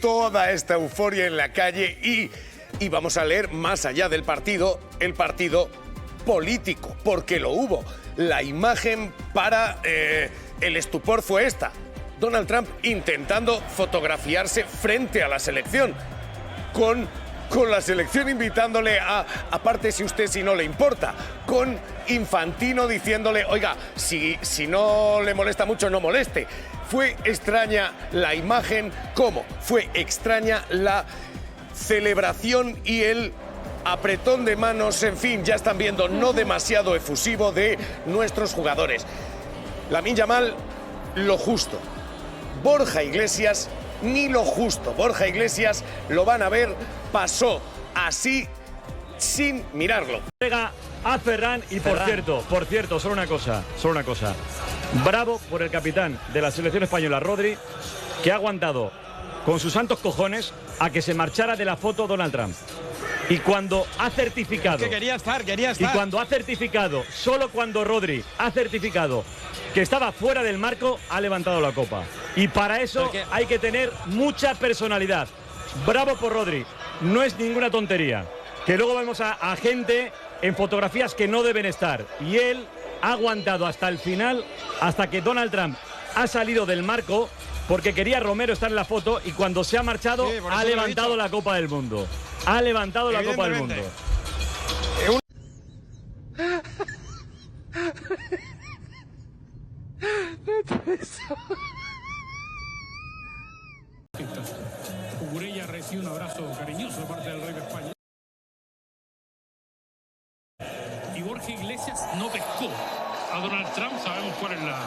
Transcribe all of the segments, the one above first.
toda esta euforia en la calle y vamos a leer más allá del partido, el partido político, porque lo hubo. La imagen para el estupor fue esta. Donald Trump intentando fotografiarse frente a la selección, con la selección invitándole a apártese usted si no le importa, con Infantino diciéndole, oiga, si no le molesta mucho, no moleste. Fue extraña la imagen, ¿cómo? Fue extraña la celebración y el apretón de manos, en fin, ya están viendo, no demasiado efusivo de nuestros jugadores. Lamine Yamal, lo justo. Borja Iglesias, ni lo justo. Borja Iglesias, lo van a ver, pasó así, sin mirarlo. Llega a Ferran y por cierto, solo una cosa. Bravo por el capitán de la selección española, Rodri, que ha aguantado con sus santos cojones a que se marchara de la foto Donald Trump. Y cuando ha certificado... Es que quería estar. Y cuando ha certificado, solo cuando Rodri ha certificado que estaba fuera del marco, ha levantado la copa. Y para eso hay que tener mucha personalidad. Bravo por Rodri. No es ninguna tontería. Que luego vemos a gente en fotografías que no deben estar. Y él ha aguantado hasta el final, hasta que Donald Trump ha salido del marco, porque quería Romero estar en la foto, y cuando se ha marchado, ha levantado la Copa del Mundo. Ha levantado la Copa del Mundo. Cucurella recibe un abrazo cariñoso de parte del rey de España. Y Borja Iglesias no pescó a Donald Trump. Sabemos cuál es la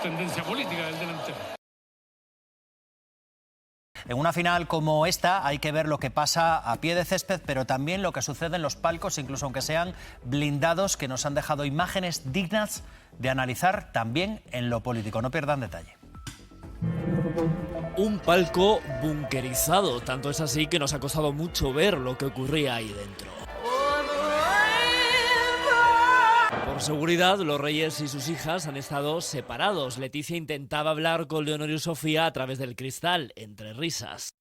tendencia política del delantero. En una final como esta hay que ver lo que pasa a pie de césped, pero también lo que sucede en los palcos, incluso aunque sean blindados, que nos han dejado imágenes dignas de analizar también en lo político. No pierdan detalle. Un palco bunkerizado, tanto es así que nos ha costado mucho ver lo que ocurría ahí dentro. Por seguridad, los reyes y sus hijas han estado separados. Leticia intentaba hablar con Leonor y Sofía a través del cristal, entre risas.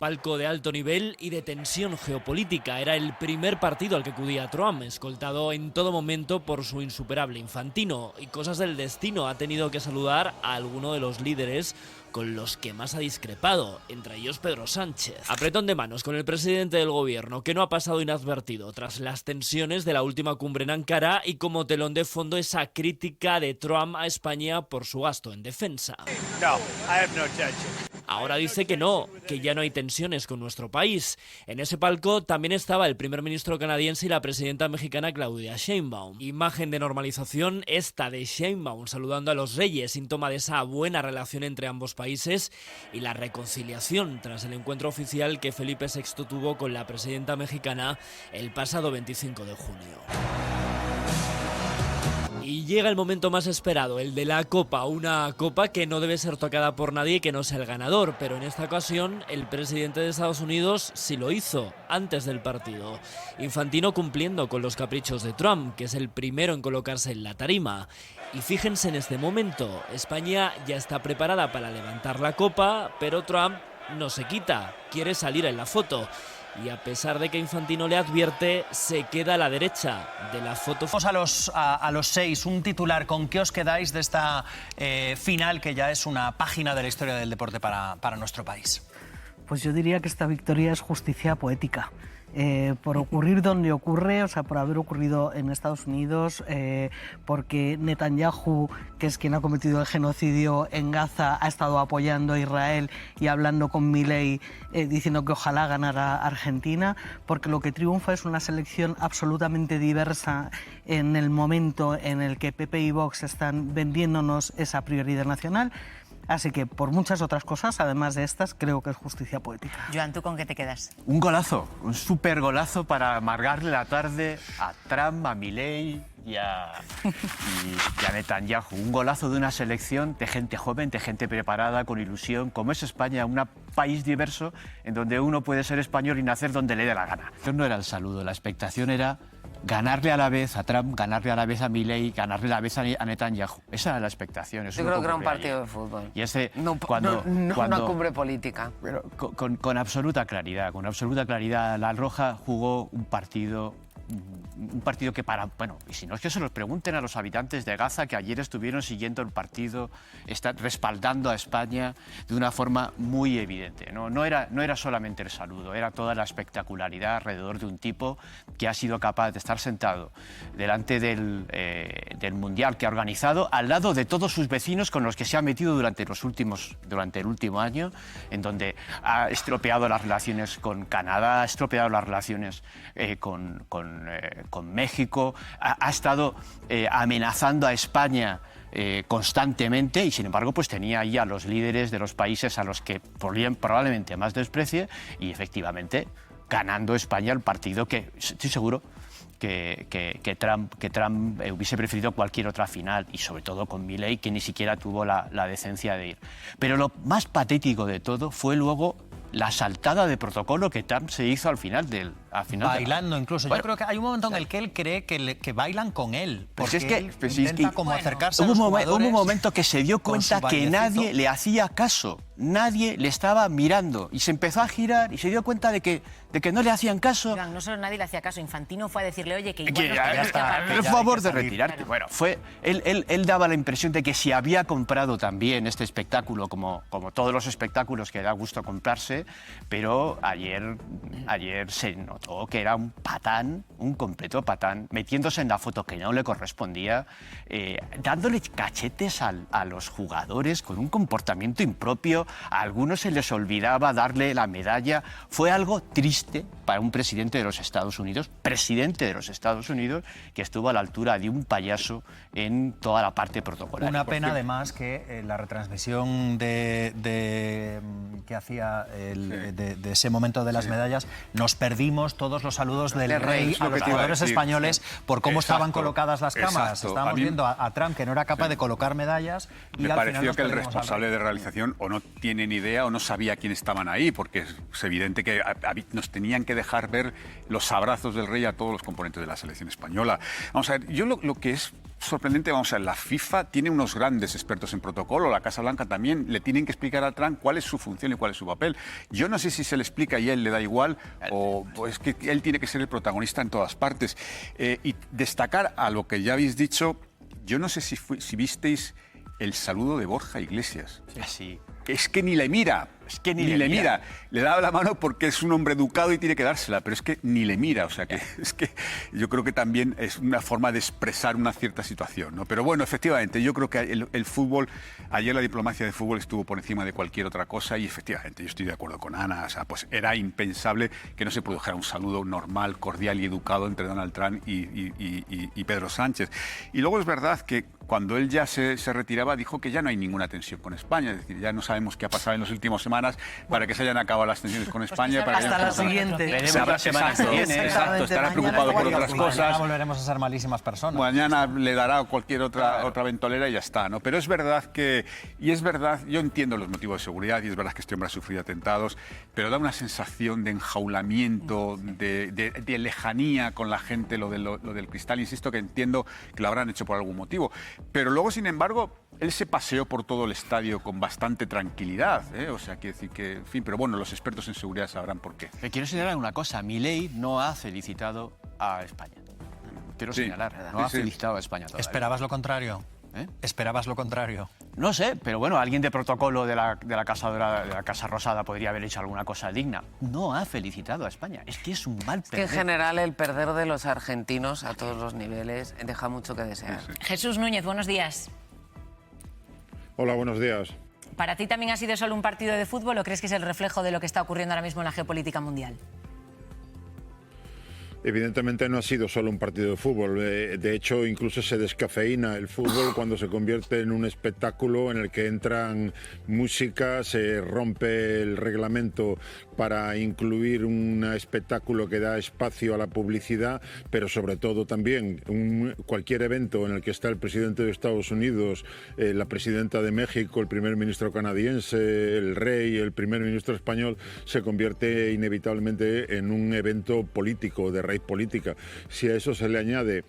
Palco de alto nivel y de tensión geopolítica. Era el primer partido al que acudía Trump, escoltado en todo momento por su insuperable Infantino. Y cosas del destino, ha tenido que saludar a alguno de los líderes con los que más ha discrepado, entre ellos Pedro Sánchez. Apretón de manos con el presidente del gobierno, que no ha pasado inadvertido tras las tensiones de la última cumbre en Ankara, y como telón de fondo esa crítica de Trump a España por su gasto en defensa. Ahora dice que no, que ya no hay tensiones con nuestro país. En ese palco también estaba el primer ministro canadiense y la presidenta mexicana Claudia Sheinbaum. Imagen de normalización esta de Sheinbaum saludando a los reyes, síntoma de esa buena relación entre ambos países y la reconciliación tras el encuentro oficial que Felipe VI tuvo con la presidenta mexicana el pasado 25 de junio. Y llega el momento más esperado, el de la Copa, una Copa que no debe ser tocada por nadie que no sea el ganador, pero en esta ocasión el presidente de Estados Unidos sí lo hizo, antes del partido. Infantino cumpliendo con los caprichos de Trump, que es el primero en colocarse en la tarima. Y fíjense en este momento, España ya está preparada para levantar la Copa, pero Trump no se quita, quiere salir en la foto. Y a pesar de que Infantino le advierte, se queda a la derecha de la foto. Vamos a los 6, un titular. ¿Con qué os quedáis de esta final, que ya es una página de la historia del deporte para nuestro país? Pues yo diría que esta victoria es justicia poética. Por ocurrir donde ocurre, o sea, por haber ocurrido en Estados Unidos, porque Netanyahu, que es quien ha cometido el genocidio en Gaza, ha estado apoyando a Israel y hablando con Milei, diciendo que ojalá ganara Argentina, porque lo que triunfa es una selección absolutamente diversa en el momento en el que PP y Vox están vendiéndonos esa prioridad nacional. Así que por muchas otras cosas, además de estas, creo que es justicia poética. Joan, ¿tú con qué te quedas? Un golazo, un súper golazo para amargarle la tarde a Trump, a Milei y a Netanyahu. Un golazo de una selección de gente joven, de gente preparada, con ilusión, como es España, un país diverso en donde uno puede ser español y nacer donde le dé la gana. Esto no era el saludo, la expectación era ganarle a la vez a Trump, ganarle a la vez a Milei, ganarle a la vez a Netanyahu. Esa era la expectación. Yo creo que era un partido de fútbol. Y ese, no una cumbre política. Pero con absoluta claridad, La Roja jugó un partido que y si no es que se los pregunten a los habitantes de Gaza, que ayer estuvieron siguiendo el partido, respaldando a España de una forma muy evidente. No era solamente el saludo, era toda la espectacularidad alrededor de un tipo que ha sido capaz de estar sentado delante del Mundial que ha organizado, al lado de todos sus vecinos con los que se ha metido durante el último año, en donde ha estropeado las relaciones con Canadá, ha estropeado las relaciones con México, ha estado amenazando a España constantemente, y sin embargo pues tenía ahí a los líderes de los países a los que probablemente más desprecie, y efectivamente ganando España el partido que estoy seguro que Trump hubiese preferido cualquier otra final, y sobre todo con Milei, que ni siquiera tuvo la decencia de ir. Pero lo más patético de todo fue luego la saltada de protocolo que Trump se hizo al final bailando incluso. Bueno, yo creo que hay un momento en el que él cree que bailan con él. Pues porque él intenta como acercarse a los hubo jugadores. un momento que se dio cuenta que nadie le hacía caso. Nadie le estaba mirando. Y se empezó a girar y se dio cuenta de que no le hacían caso. No solo nadie le hacía caso. Infantino fue a decirle, oye, que igual Que ya fue a borde de retirarte. Bueno, él daba la impresión de que si había comprado también este espectáculo, como todos los espectáculos que da gusto comprarse, pero ayer se notó que era un patán, un completo patán, metiéndose en la foto que no le correspondía, dándole cachetes a los jugadores con un comportamiento impropio. A algunos se les olvidaba darle la medalla. Fue algo triste para un presidente de los Estados Unidos, que estuvo a la altura de un payaso en toda la parte protocolaria. Una pena además que la retransmisión que hacía de ese momento de las medallas, nos perdimos todos los saludos del rey a los jugadores españoles por cómo estaban colocadas las cámaras. Estábamos viendo a Trump que no era capaz de colocar medallas, y me al pareció final que el responsable de realización o no tiene ni idea o no sabía quién estaban ahí, porque es evidente que nos tenían que dejar ver los abrazos del rey a todos los componentes de la selección española. Vamos a ver, yo lo que es sorprendente, vamos a ver, la FIFA tiene unos grandes expertos en protocolo, la Casa Blanca también, le tienen que explicar a Trump cuál es su función y cuál es su papel. Yo no sé si se le explica y a él le da igual, o es que él tiene que ser el protagonista en todas partes. Y destacar a lo que ya habéis dicho, yo no sé si visteis el saludo de Borja Iglesias. Sí. Es que ni le mira. Ni le mira. Le da la mano porque es un hombre educado y tiene que dársela, pero es que ni le mira. O sea, que es que yo creo que también es una forma de expresar una cierta situación, ¿no? Pero bueno, efectivamente, yo creo que el fútbol, ayer la diplomacia de fútbol estuvo por encima de cualquier otra cosa, y efectivamente yo estoy de acuerdo con Ana. O sea, pues era impensable que no se produjera un saludo normal, cordial y educado entre Donald Trump y Pedro Sánchez. Y luego es verdad que cuando él ya se retiraba, dijo que ya no hay ninguna tensión con España. Es decir, ya no sabemos qué ha pasado en las últimas semanas para que se hayan acabado las tensiones con España. Pues hasta la siguiente. Veremos la semana que viene. Exacto, estará preocupado por otras cosas. Mañana volveremos a ser malísimas personas. Mañana le dará cualquier otra ventolera y ya está, ¿no? Pero es verdad yo entiendo los motivos de seguridad, y es verdad que este hombre ha sufrido atentados, pero da una sensación de enjaulamiento, de lejanía con la gente, lo del cristal. Insisto que entiendo que lo habrán hecho por algún motivo. Pero luego, sin embargo, él se paseó por todo el estadio con bastante tranquilidad, ¿eh? O sea, quiere decir que, en fin, pero bueno, los expertos en seguridad sabrán por qué. Me quiero señalar una cosa, Milei no ha felicitado a España. Quiero señalar, no ha felicitado a España todavía. ¿Esperabas lo contrario? ¿Esperabas lo contrario? No sé, pero bueno, alguien de protocolo de la Casa Dorada, de la Casa Rosada, podría haber hecho alguna cosa digna. No ha felicitado a España. Es que es un mal perder. En general, el perder de los argentinos a todos los niveles deja mucho que desear. Jesús Núñez, buenos días. Hola, buenos días. ¿Para ti también ha sido solo un partido de fútbol o crees que es el reflejo de lo que está ocurriendo ahora mismo en la geopolítica mundial? Evidentemente no ha sido solo un partido de fútbol. De hecho, incluso se descafeína el fútbol cuando se convierte en un espectáculo en el que entran música, se rompe el reglamento para incluir un espectáculo que da espacio a la publicidad, pero sobre todo también cualquier evento en el que está el presidente de Estados Unidos, la presidenta de México, el primer ministro canadiense, el rey, el primer ministro español, se convierte inevitablemente en un evento político, de raíz política. Si a eso se le añade,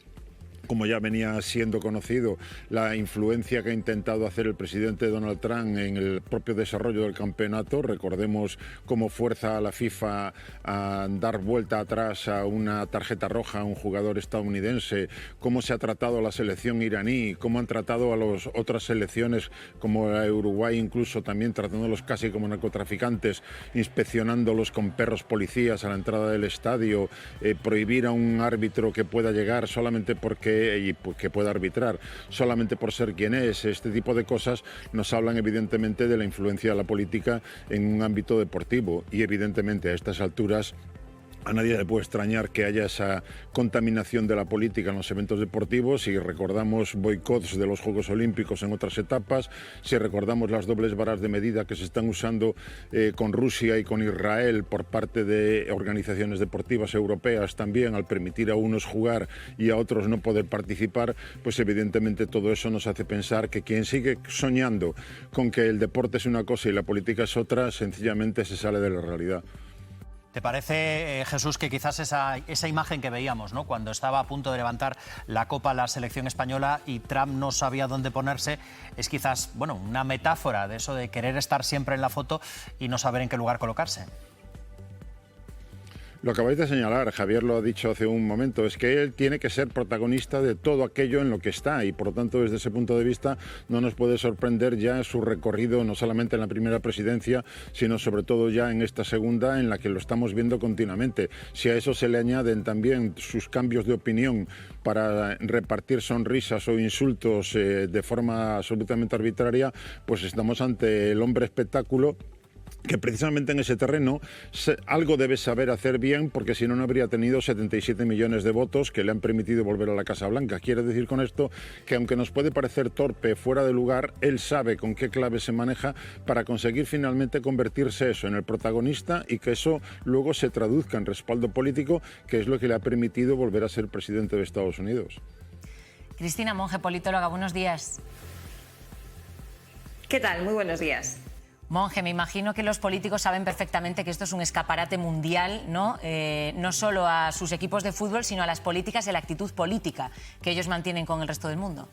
como ya venía siendo conocido, la influencia que ha intentado hacer el presidente Donald Trump en el propio desarrollo del campeonato. Recordemos cómo fuerza a la FIFA a dar vuelta atrás a una tarjeta roja a un jugador estadounidense, cómo se ha tratado a la selección iraní, cómo han tratado a las otras selecciones como la de Uruguay, incluso también tratándolos casi como narcotraficantes, inspeccionándolos con perros policías a la entrada del estadio, prohibir a un árbitro que pueda llegar solamente porque que pueda arbitrar solamente por ser quien es. Este tipo de cosas nos hablan evidentemente de la influencia de la política en un ámbito deportivo, y evidentemente a estas alturas a nadie le puede extrañar que haya esa contaminación de la política en los eventos deportivos. Si recordamos boicots de los Juegos Olímpicos en otras etapas, si recordamos las dobles varas de medida que se están usando con Rusia y con Israel por parte de organizaciones deportivas europeas también, al permitir a unos jugar y a otros no poder participar, pues evidentemente todo eso nos hace pensar que quien sigue soñando con que el deporte es una cosa y la política es otra, sencillamente se sale de la realidad. ¿Te parece, Jesús, que quizás esa imagen que veíamos, ¿no?, cuando estaba a punto de levantar la copa la selección española y Trump no sabía dónde ponerse, es quizás, bueno, una metáfora de eso de querer estar siempre en la foto y no saber en qué lugar colocarse? Lo acabáis de señalar, Javier lo ha dicho hace un momento, es que él tiene que ser protagonista de todo aquello en lo que está, y por lo tanto desde ese punto de vista no nos puede sorprender ya su recorrido, no solamente en la primera presidencia, sino sobre todo ya en esta segunda, en la que lo estamos viendo continuamente. Si a eso se le añaden también sus cambios de opinión para repartir sonrisas o insultos de forma absolutamente arbitraria, pues estamos ante el hombre espectáculo, que precisamente en ese terreno algo debe saber hacer bien, porque si no, no habría tenido 77 millones de votos que le han permitido volver a la Casa Blanca. Quiere decir con esto que, aunque nos puede parecer torpe, fuera de lugar, él sabe con qué clave se maneja para conseguir finalmente convertirse eso en el protagonista, y que eso luego se traduzca en respaldo político, que es lo que le ha permitido volver a ser presidente de Estados Unidos. Cristina Monge, politóloga, buenos días. ¿Qué tal? Muy buenos días. Monge, me imagino que los políticos saben perfectamente que esto es un escaparate mundial, ¿no? No solo a sus equipos de fútbol, sino a las políticas y a la actitud política que ellos mantienen con el resto del mundo.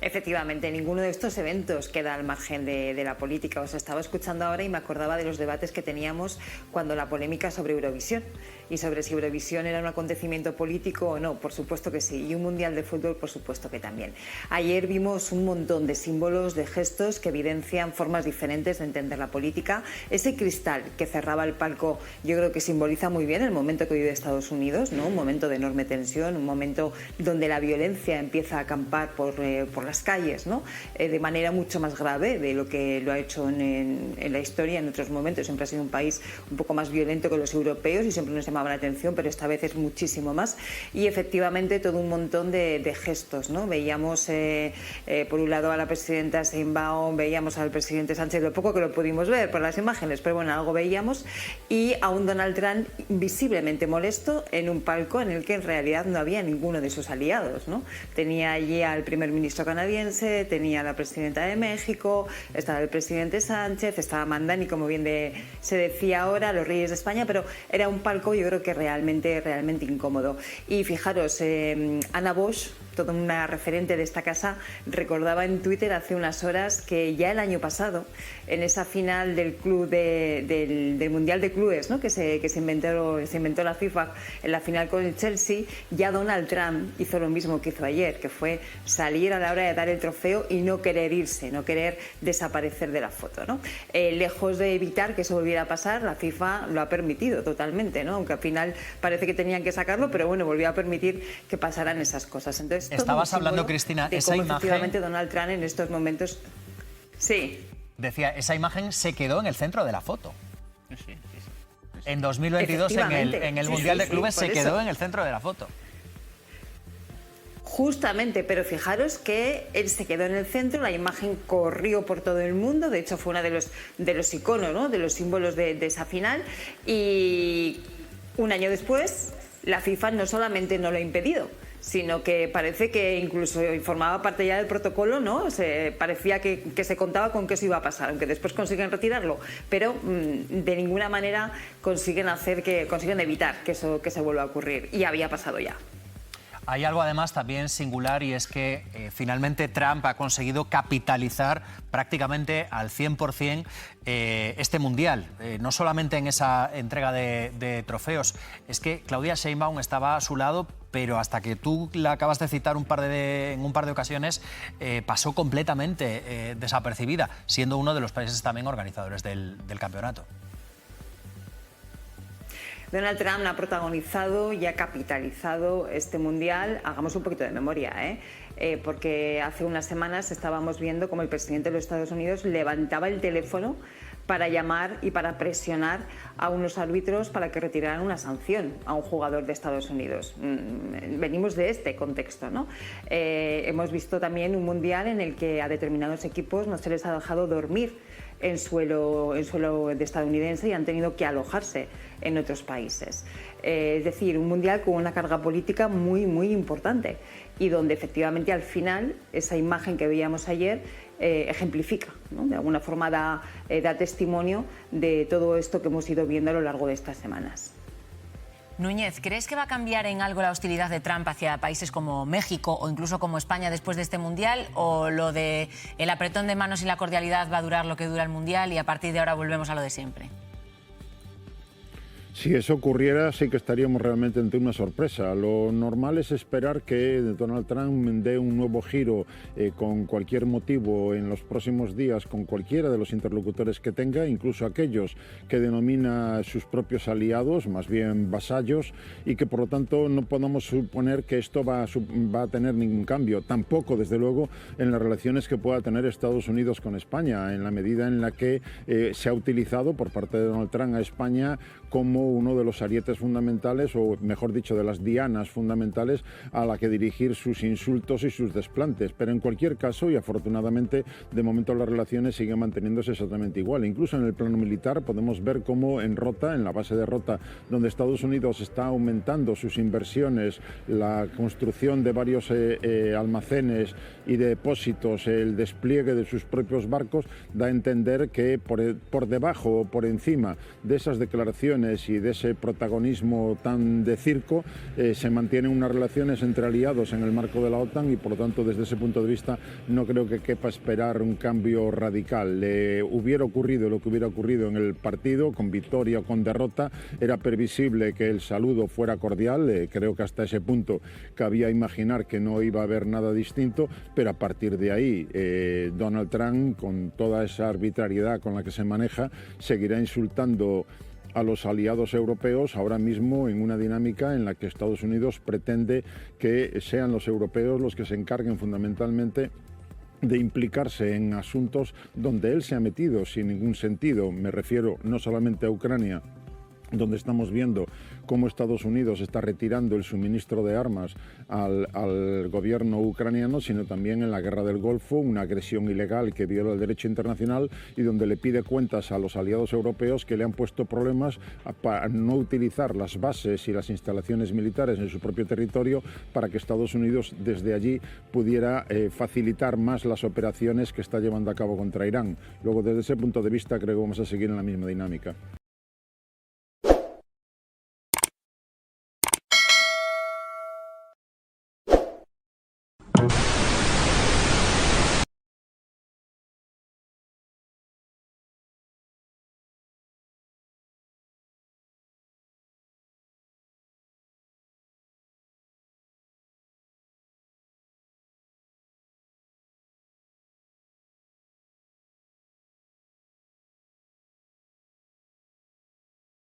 Efectivamente, ninguno de estos eventos queda al margen de la política. Os estaba escuchando ahora y me acordaba de los debates que teníamos cuando la polémica sobre Eurovisión, y sobre si Eurovisión era un acontecimiento político o no. Por supuesto que sí, y un mundial de fútbol por supuesto que también. Ayer vimos un montón de símbolos, de gestos que evidencian formas diferentes de entender la política. Ese cristal que cerraba el palco, yo creo que simboliza muy bien el momento que vive Estados Unidos, ¿no? Un momento de enorme tensión, un momento donde la violencia empieza a acampar por las calles, ¿no? De manera mucho más grave de lo que lo ha hecho en la historia en otros momentos. Siempre ha sido un país un poco más violento que los europeos y siempre nos llamaba la atención, pero esta vez es muchísimo más. Y efectivamente todo un montón de gestos, ¿no? Veíamos por un lado a la presidenta Sheinbaum, veíamos al presidente Sánchez, lo poco que lo pudimos ver por las imágenes, pero bueno, algo veíamos, y a un Donald Trump visiblemente molesto en un palco en el que en realidad no había ninguno de sus aliados, ¿no? Tenía allí al primer ministro canadiense, tenía a la presidenta de México, estaba el presidente Sánchez, estaba Mandani, como bien se decía ahora, los reyes de España, pero era un palco, yo creo que realmente incómodo. Y fijaros, Ana Bosch, toda una referente de esta casa, recordaba en Twitter hace unas horas que ya el año pasado, en esa final del club del Mundial de Clubes, ¿no?, que se inventó la FIFA en la final con el Chelsea, ya Donald Trump hizo lo mismo que hizo ayer, que fue salir a la hora de dar el trofeo y no querer irse, no querer desaparecer de la foto, ¿no? Lejos de evitar que eso volviera a pasar, la FIFA lo ha permitido totalmente, ¿no? Aunque al final parece que tenían que sacarlo, pero bueno, volvió a permitir que pasaran esas cosas. Entonces, estabas hablando, Cristina, de esa cómo imagen... efectivamente Donald Trump en estos momentos... Sí. Decía, esa imagen se quedó en el centro de la foto. Sí. En 2022 en el Mundial de Clubes se quedó en el centro de la foto. Justamente, pero fijaros que él se quedó en el centro, la imagen corrió por todo el mundo, de hecho fue uno de los iconos, ¿no?, de los símbolos de esa final, y un año después la FIFA no solamente no lo ha impedido, sino que parece que incluso formaba parte ya del protocolo, ¿no? Parecía que se contaba con que eso iba a pasar, aunque después consiguen retirarlo, pero de ninguna manera consiguen evitar que se vuelva a ocurrir, y había pasado ya. Hay algo además también singular, y es que finalmente Trump ha conseguido capitalizar prácticamente al 100% este Mundial. No solamente en esa entrega de trofeos. Es que Claudia Sheinbaum estaba a su lado, pero hasta que tú la acabas de citar en un par de ocasiones, pasó completamente desapercibida, siendo uno de los países también organizadores del campeonato. Donald Trump ha protagonizado y ha capitalizado este Mundial. Hagamos un poquito de memoria, porque hace unas semanas estábamos viendo cómo el presidente de los Estados Unidos levantaba el teléfono para llamar y para presionar a unos árbitros para que retiraran una sanción a un jugador de Estados Unidos. Venimos de este contexto, ¿no? Hemos visto también un Mundial en el que a determinados equipos no se les ha dejado dormir en suelo de estadounidense y han tenido que alojarse en otros países. Es decir, un Mundial con una carga política muy, muy importante, y donde efectivamente al final esa imagen que veíamos ayer ejemplifica, ¿no? De alguna forma da testimonio de todo esto que hemos ido viendo a lo largo de estas semanas. Núñez, ¿crees que va a cambiar en algo la hostilidad de Trump hacia países como México o incluso como España después de este Mundial? ¿O lo de el apretón de manos y la cordialidad va a durar lo que dura el Mundial y a partir de ahora volvemos a lo de siempre? Si eso ocurriera, sí que estaríamos realmente ante una sorpresa. Lo normal es esperar que Donald Trump dé un nuevo giro con cualquier motivo en los próximos días, con cualquiera de los interlocutores que tenga, incluso aquellos que denomina sus propios aliados, más bien vasallos, y que por lo tanto no podamos suponer que esto va a tener ningún cambio. Tampoco, desde luego, en las relaciones que pueda tener Estados Unidos con España, en la medida en la que se ha utilizado por parte de Donald Trump a España como uno de los arietes fundamentales, o mejor dicho, de las dianas fundamentales a la que dirigir sus insultos y sus desplantes. Pero en cualquier caso, y afortunadamente, de momento las relaciones siguen manteniéndose exactamente igual. Incluso en el plano militar podemos ver cómo en Rota, en la base de Rota, donde Estados Unidos está aumentando sus inversiones, la construcción de varios almacenes y depósitos, el despliegue de sus propios barcos, da a entender que por debajo o por encima de esas declaraciones y de ese protagonismo tan de circo, se mantienen unas relaciones entre aliados en el marco de la OTAN, y por lo tanto desde ese punto de vista no creo que quepa esperar un cambio radical. Hubiera ocurrido lo que hubiera ocurrido en el partido, con victoria o con derrota, era previsible que el saludo fuera cordial, creo que hasta ese punto cabía imaginar que no iba a haber nada distinto, pero a partir de ahí Donald Trump, con toda esa arbitrariedad con la que se maneja, seguirá insultando a los aliados europeos, ahora mismo en una dinámica en la que Estados Unidos pretende que sean los europeos los que se encarguen fundamentalmente de implicarse en asuntos donde él se ha metido sin ningún sentido. Me refiero no solamente a Ucrania, donde estamos viendo cómo Estados Unidos está retirando el suministro de armas al gobierno ucraniano, sino también en la guerra del Golfo, una agresión ilegal que viola el derecho internacional y donde le pide cuentas a los aliados europeos que le han puesto problemas para no utilizar las bases y las instalaciones militares en su propio territorio, para que Estados Unidos desde allí pudiera facilitar más las operaciones que está llevando a cabo contra Irán. Luego, desde ese punto de vista, creo que vamos a seguir en la misma dinámica.